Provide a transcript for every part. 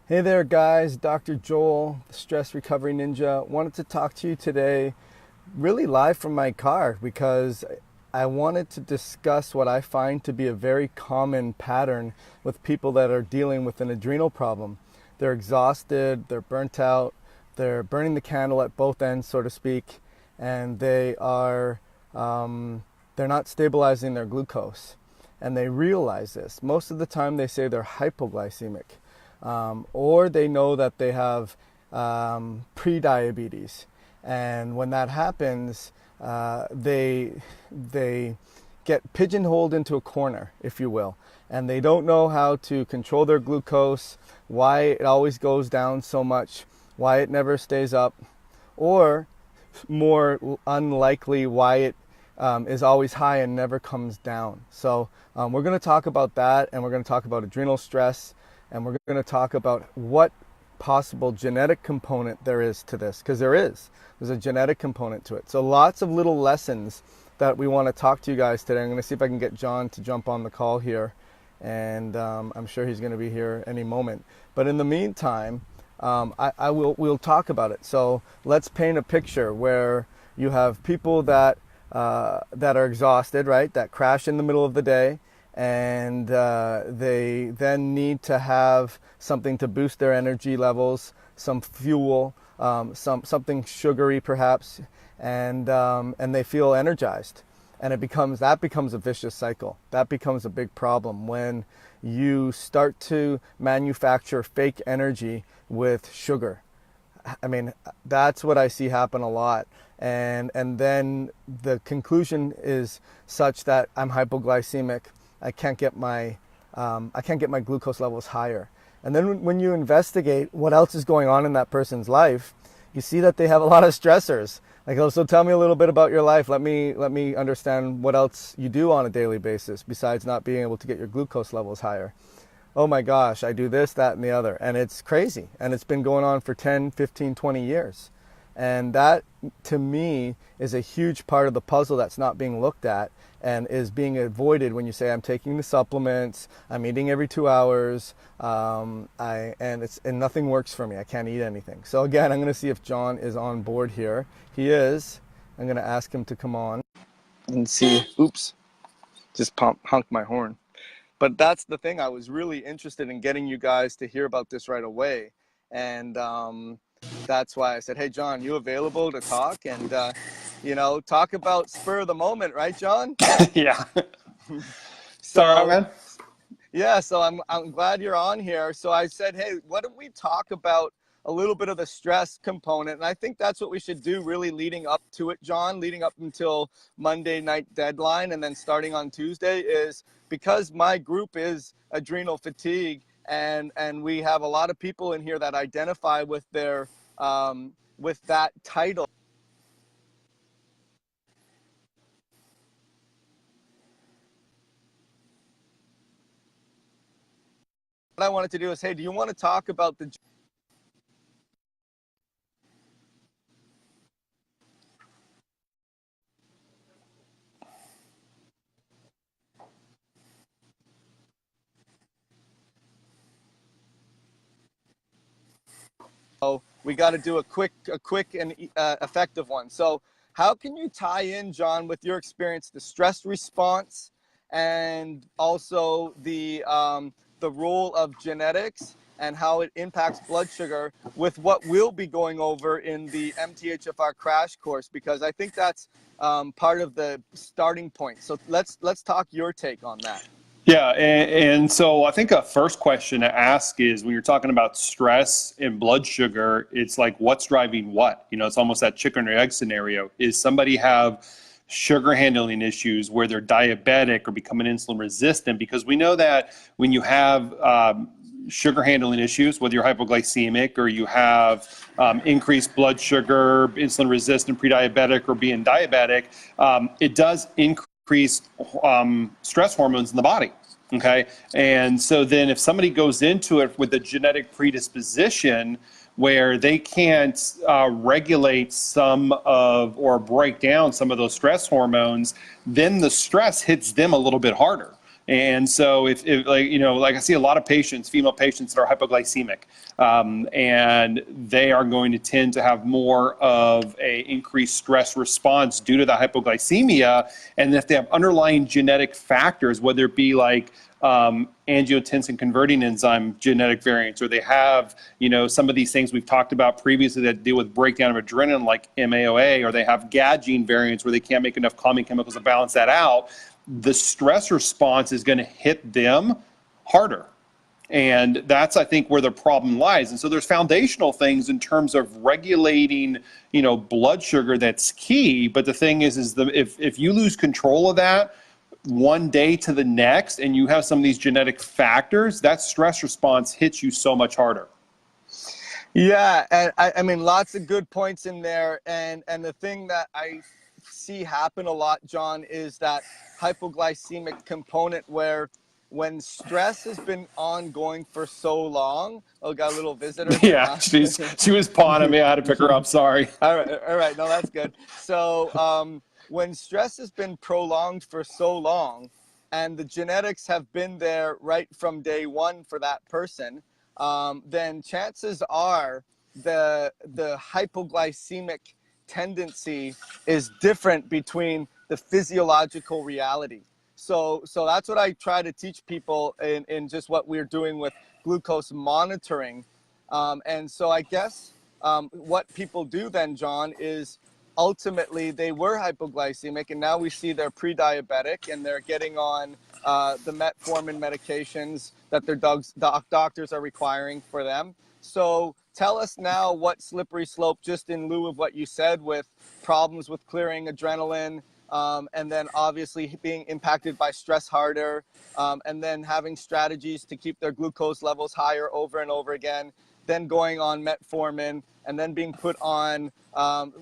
Hey there, guys. Dr. Joel, the Stress Recovery Ninja. Wanted to talk to you today, really live from my car, because I wanted to discuss what I find to be a very common pattern with people that are dealing with an adrenal problem. They're exhausted, they're burnt out, they're burning the candle at both ends, so to speak, and they're not stabilizing their glucose. And they realize this. Most of the time, they say they're hypoglycemic, or they know that they have pre-diabetes. And when that happens, they get pigeonholed into a corner, if you will, and they don't know how to control their glucose, why it always goes down so much, why it never stays up, or more unlikely, why it is always high and never comes down. So we're going to talk about that, and we're going to talk about adrenal stress, and we're going to talk about what possible genetic component there is to this, because there's a genetic component to it. So lots of little lessons that we want to talk to you guys today. I'm going to see if I can get John to jump on the call here, and I'm sure he's going to be here any moment. But in the meantime, we'll talk about it. So let's paint a picture where you have people that are exhausted, right? That crash in the middle of the day, and they then need to have something to boost their energy levels, some fuel, something sugary perhaps, and they feel energized. And that becomes a vicious cycle. That becomes a big problem when you start to manufacture fake energy with sugar. I mean, that's what I see happen a lot. And then the conclusion is such that I'm hypoglycemic. I can't get my glucose levels higher. And then when you investigate what else is going on in that person's life, you see that they have a lot of stressors. Like, oh, so tell me a little bit about your life. Let me understand what else you do on a daily basis besides not being able to get your glucose levels higher. Oh my gosh, I do this, that, and the other. And it's crazy. And it's been going on for 10, 15, 20 years. And that, to me, is a huge part of the puzzle that's not being looked at and is being avoided when you say, I'm taking the supplements, I'm eating every 2 hours, and nothing works for me. I can't eat anything. So again, I'm going to see if John is on board here. He is. I'm going to ask him to come on and see. Oops, just honked my horn. But that's the thing. I was really interested in getting you guys to hear about this right away. And that's why I said, hey, John, you available to talk? And, talk about spur of the moment, right, John? Yeah. Sorry, So, man. yeah, so I'm glad you're on here. So I said, hey, why don't we talk about a little bit of the stress component? And I think that's what we should do really leading up to it, John, leading up until Monday night deadline. And then starting on Tuesday is because my group is adrenal fatigue, and we have a lot of people in here that identify with their with that title. What I wanted to do is, hey, do you want to talk about the we got to do a quick and effective one. So how can you tie in, John, with your experience, the stress response and also the role of genetics and how it impacts blood sugar with what we'll be going over in the MTHFR crash course, because I think that's part of the starting point. So let's talk your take on that. Yeah, and so I think a first question to ask is when you're talking about stress and blood sugar, it's like what's driving what? It's almost that chicken or egg scenario. Is somebody have sugar handling issues where they're diabetic or becoming insulin resistant? Because we know that when you have sugar handling issues, whether you're hypoglycemic or you have increased blood sugar, insulin resistant, pre-diabetic, or being diabetic, it does increase stress hormones in the body. Okay. And so then if somebody goes into it with a genetic predisposition where they can't regulate some of or break down some of those stress hormones, then the stress hits them a little bit harder. And so if like, you know, like I see a lot of patients, female patients that are hypoglycemic, and they are going to tend to have more of a increased stress response due to the hypoglycemia. And if they have underlying genetic factors, whether it be like angiotensin converting enzyme genetic variants, or they have, you know, some of these things we've talked about previously that deal with breakdown of adrenaline like MAOA, or they have GAD gene variants where they can't make enough calming chemicals to balance that out, the stress response is going to hit them harder. And that's, I think, where the problem lies. And so there's foundational things in terms of regulating, you know, blood sugar that's key. But the thing is if you lose control of that one day to the next and you have some of these genetic factors, that stress response hits you so much harder. Yeah, and I mean, lots of good points in there. And the thing that I see happen a lot, John, is that hypoglycemic component where when stress has been ongoing for so long. Oh, got a little visitor. Yeah, she was pawing at me. I had to pick her up. Sorry. All right. No, that's good. So when stress has been prolonged for so long and the genetics have been there right from day one for that person, then chances are the hypoglycemic tendency is different between the physiological reality. So that's what I try to teach people in just what we're doing with glucose monitoring. And so I guess what people do then, John, is ultimately they were hypoglycemic and now we see they're pre-diabetic and they're getting on the metformin medications that their doctors are requiring for them. So tell us now what slippery slope, just in lieu of what you said with problems with clearing adrenaline, and then obviously being impacted by stress harder, and then having strategies to keep their glucose levels higher over and over again, then going on metformin, and then being put on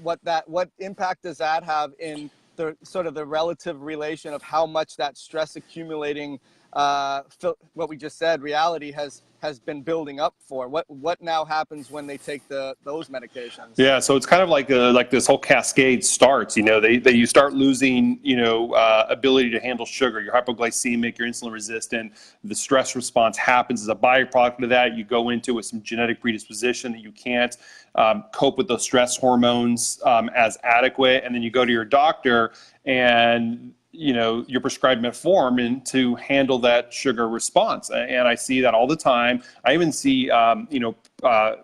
what impact does that have in the sort of the relative relation of how much that stress accumulating, what we just said, reality has been building up for? What now happens when they take those medications? Yeah, so it's kind of like this whole cascade starts. You know, you start losing, you know, ability to handle sugar. You're hypoglycemic. You're insulin resistant. The stress response happens as a byproduct of that. You go into with some genetic predisposition that you can't cope with those stress hormones as adequate, and then you go to your doctor and, you know, you're prescribed metformin to handle that sugar response. And I see that all the time. I even see, you know,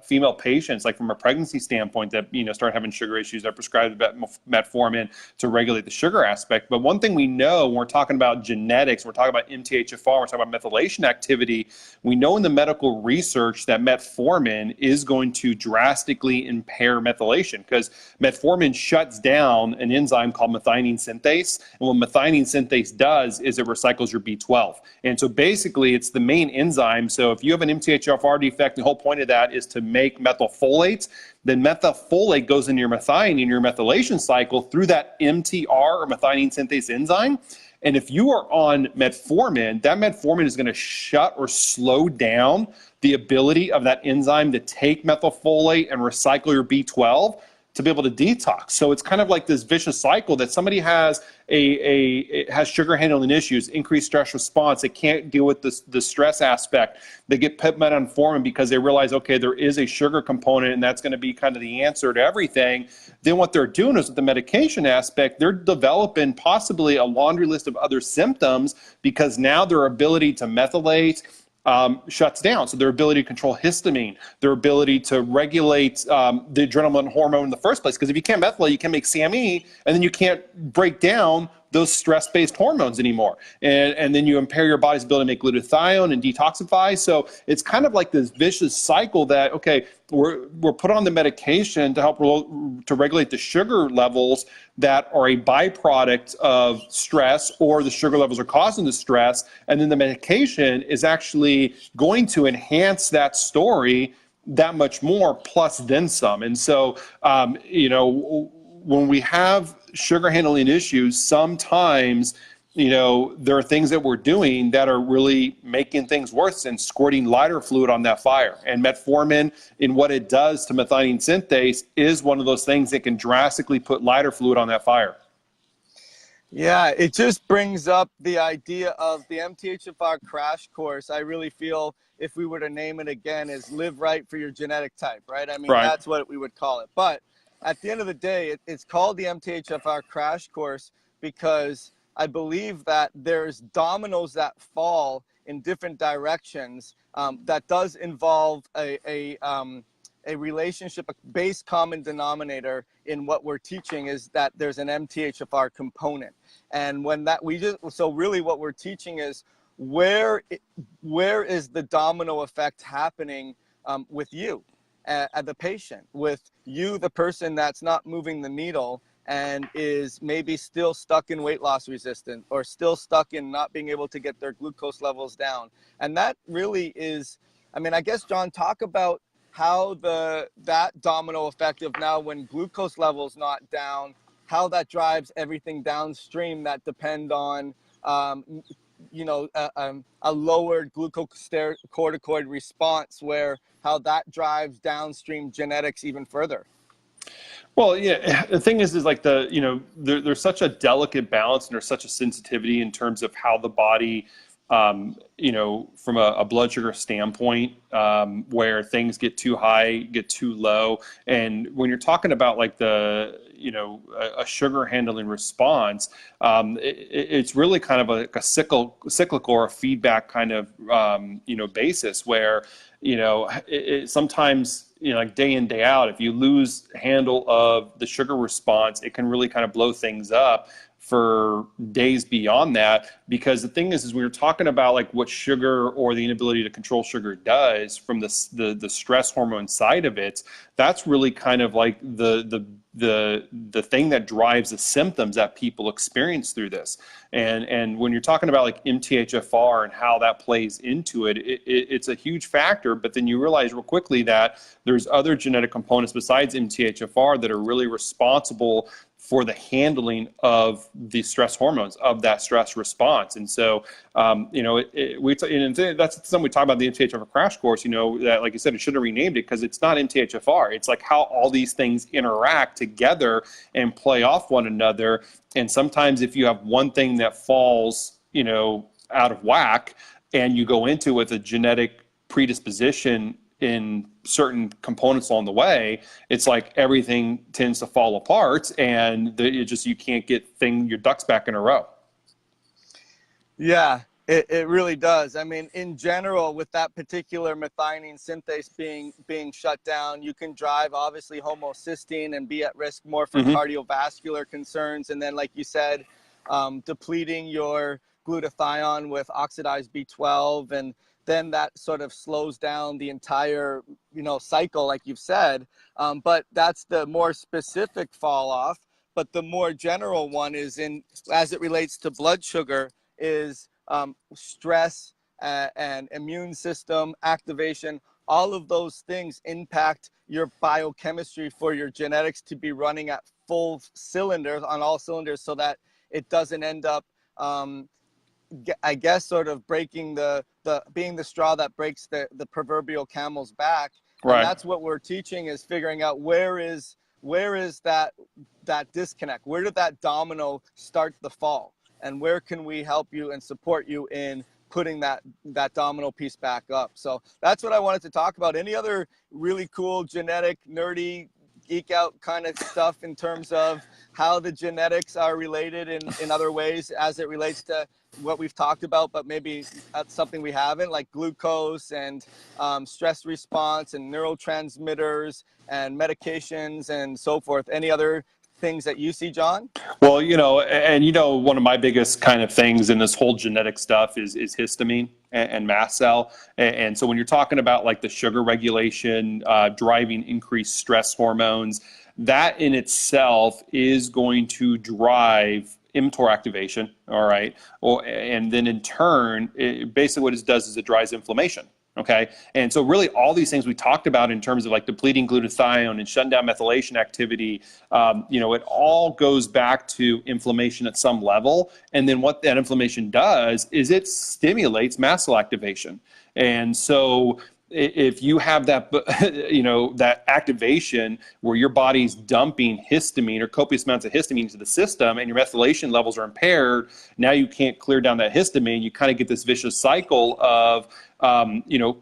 female patients, like from a pregnancy standpoint, that, you know, start having sugar issues. They're prescribed metformin to regulate the sugar aspect. But one thing we know when we're talking about genetics, we're talking about MTHFR, we're talking about methylation activity, we know in the medical research that metformin is going to drastically impair methylation, because metformin shuts down an enzyme called methionine synthase. And what methionine synthase does is it recycles your B12. And so basically it's the main enzyme. So if you have an MTHFR defect, the whole point of that is to make methylfolates. Then methylfolate goes into your methionine in your methylation cycle through that MTR or methionine synthase enzyme. And if you are on metformin, that metformin is going to shut or slow down the ability of that enzyme to take methylfolate and recycle your B12 to be able to detox. So it's kind of like this vicious cycle that somebody has has sugar handling issues, increased stress response. They can't deal with the stress aspect. They get put metformin because they realize, okay, there is a sugar component and that's going to be kind of the answer to everything. Then what they're doing is with the medication aspect, they're developing possibly a laundry list of other symptoms because now their ability to methylate shuts down. So their ability to control histamine, their ability to regulate the adrenaline hormone in the first place. Because if you can't methylate, you can't make CME, and then you can't break down those stress-based hormones anymore. And then you impair your body's ability to make glutathione and detoxify. So it's kind of like this vicious cycle that, okay, we're put on the medication to help to regulate the sugar levels that are a byproduct of stress, or the sugar levels are causing the stress. And then the medication is actually going to enhance that story that much more, plus then some. And so, you know, when we have sugar handling issues, sometimes, you know, there are things that we're doing that are really making things worse and squirting lighter fluid on that fire. And metformin, in what it does to methionine synthase, is one of those things that can drastically put lighter fluid on that fire. Yeah, it just brings up the idea of the MTHFR crash course. I really feel if we were to name it again is live right for your genetic type, right? I mean, Right. that's what we would call it. But at the end of the day, it's called the MTHFR crash course because I believe that there's dominoes that fall in different directions that does involve a relationship, a base common denominator in what we're teaching is that there's an MTHFR component. And when that so really what we're teaching is where is the domino effect happening with you, the patient, with you, the person that's not moving the needle and is maybe still stuck in weight loss resistance or still stuck in not being able to get their glucose levels down. And that really is, I mean, I guess, John, talk about how that domino effect of now when glucose levels not down, how that drives everything downstream that depend on a lowered glucocorticoid response, where how that drives downstream genetics even further. Well, yeah, the thing is like there's such a delicate balance and there's such a sensitivity in terms of how the body, from a blood sugar standpoint, where things get too high, get too low. And when you're talking about like a sugar handling response, it's really kind of a cyclical or a feedback kind of, basis where, sometimes, like day in, day out, if you lose handle of the sugar response, it can really kind of blow things up for days beyond that. Because the thing is when you're talking about like what sugar or the inability to control sugar does from the stress hormone side of it, that's really kind of like the thing that drives the symptoms that people experience through this. And when you're talking about like MTHFR and how that plays into it, it's a huge factor. But then you realize real quickly that there's other genetic components besides MTHFR that are really responsible for the handling of the stress hormones of that stress response. And so, that's something we talk about in the MTHFR crash course, that, like you said, it should have renamed it because it's not MTHFR. It's like how all these things interact together and play off one another. And sometimes if you have one thing that falls, out of whack and you go into with a genetic predisposition in certain components along the way, it's like everything tends to fall apart and you can't get your ducks back in a row. Yeah, it really does. I mean, in general, with that particular methionine synthase being shut down, you can drive obviously homocysteine and be at risk more for cardiovascular concerns. And then, like you said, depleting your glutathione with oxidized B12, and then that sort of slows down the entire, cycle, like you've said. But that's the more specific fall off. But the more general one is as it relates to blood sugar, is stress and immune system activation. All of those things impact your biochemistry for your genetics to be running at full cylinders, on all cylinders, so that it doesn't end up, I guess, sort of breaking being the straw that breaks the proverbial camel's back. Right. And that's what we're teaching, is figuring out where is that disconnect? Where did that domino start the fall? And where can we help you and support you in putting that domino piece back up? So that's what I wanted to talk about. Any other really cool genetic, nerdy, geek out kind of stuff in terms of how the genetics are related in other ways as it relates to what we've talked about, but maybe that's something we haven't, like glucose and stress response and neurotransmitters and medications and so forth? Any other things that you see, John? Well, one of my biggest kind of things in this whole genetic stuff is histamine and mast cell. And so when you're talking about like the sugar regulation, driving increased stress hormones, that in itself is going to drive mTOR activation. All right. And then in turn, basically what it does is it drives inflammation. Okay. And so really all these things we talked about in terms of like depleting glutathione and shutting down methylation activity, it all goes back to inflammation at some level. And then what that inflammation does is it stimulates mast cell activation. And so if you have that, that activation where your body's dumping histamine or copious amounts of histamine into the system and your methylation levels are impaired, now you can't clear down that histamine. You kind of get this vicious cycle of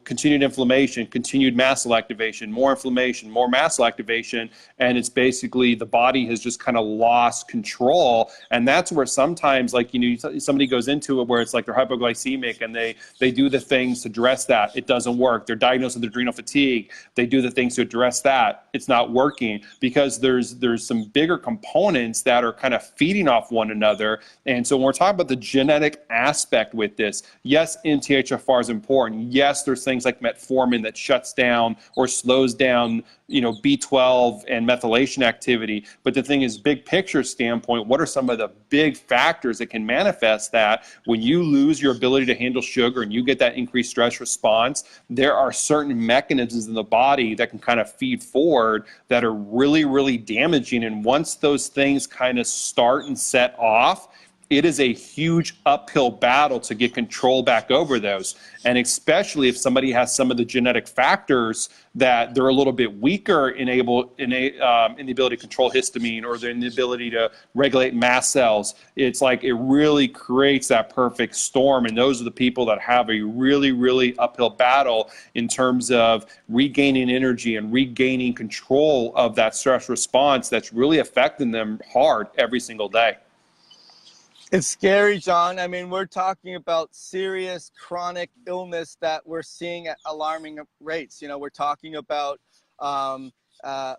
continued inflammation, continued mast cell activation, more inflammation, more mast cell activation, and it's basically the body has just kind of lost control. And that's where sometimes, somebody goes into it where it's like they're hypoglycemic and they do the things to address that. It doesn't work. They're diagnosed with adrenal fatigue. They do the things to address that. It's not working because there's some bigger components that are kind of feeding off one another. And so when we're talking about the genetic aspect with this, yes, MTHFR is important. Yes, there's things like metformin that shuts down or slows down, B12 and methylation activity. But the thing is, big picture standpoint, what are some of the big factors that can manifest that when you lose your ability to handle sugar and you get that increased stress response? There are certain mechanisms in the body that can kind of feed forward that are really, really damaging. And once those things kind of start and set off, it is a huge uphill battle to get control back over those. And especially if somebody has some of the genetic factors that they're a little bit weaker in the ability to control histamine, or in the ability to regulate mast cells, it's like it really creates that perfect storm. And those are the people that have a really, really uphill battle in terms of regaining energy and regaining control of that stress response that's really affecting them hard every single day. It's scary, John. I mean, we're talking about serious chronic illness that we're seeing at alarming rates. We're talking about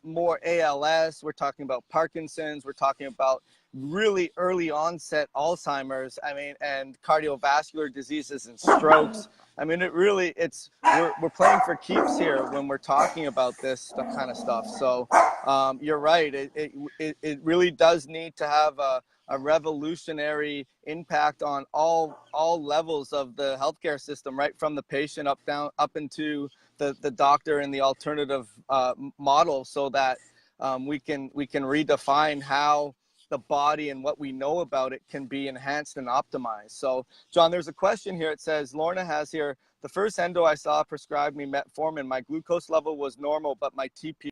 more ALS. We're talking about Parkinson's. We're talking about really early onset Alzheimer's. I mean, and cardiovascular diseases and strokes. I mean, we're playing for keeps here when we're talking about this kind of stuff. So you're right. It really does need to have a revolutionary impact on all levels of the healthcare system, right from the patient up into the doctor and the alternative model, so that we can redefine how the body and what we know about it can be enhanced and optimized. So, John, there's a question here. It says, Lorna has here, the first endo I saw prescribed me metformin. My glucose level was normal, but my TP.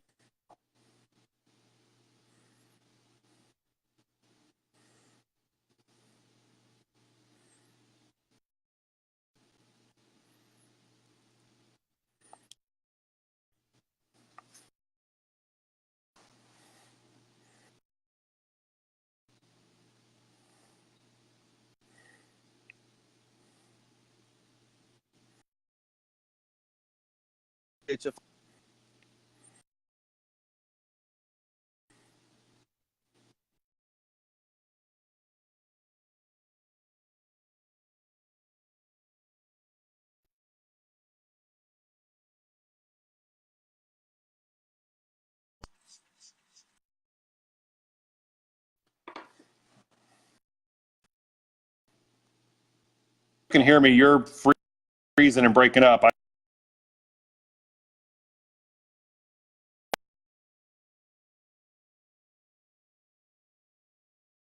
You can hear me. You're freezing and breaking up.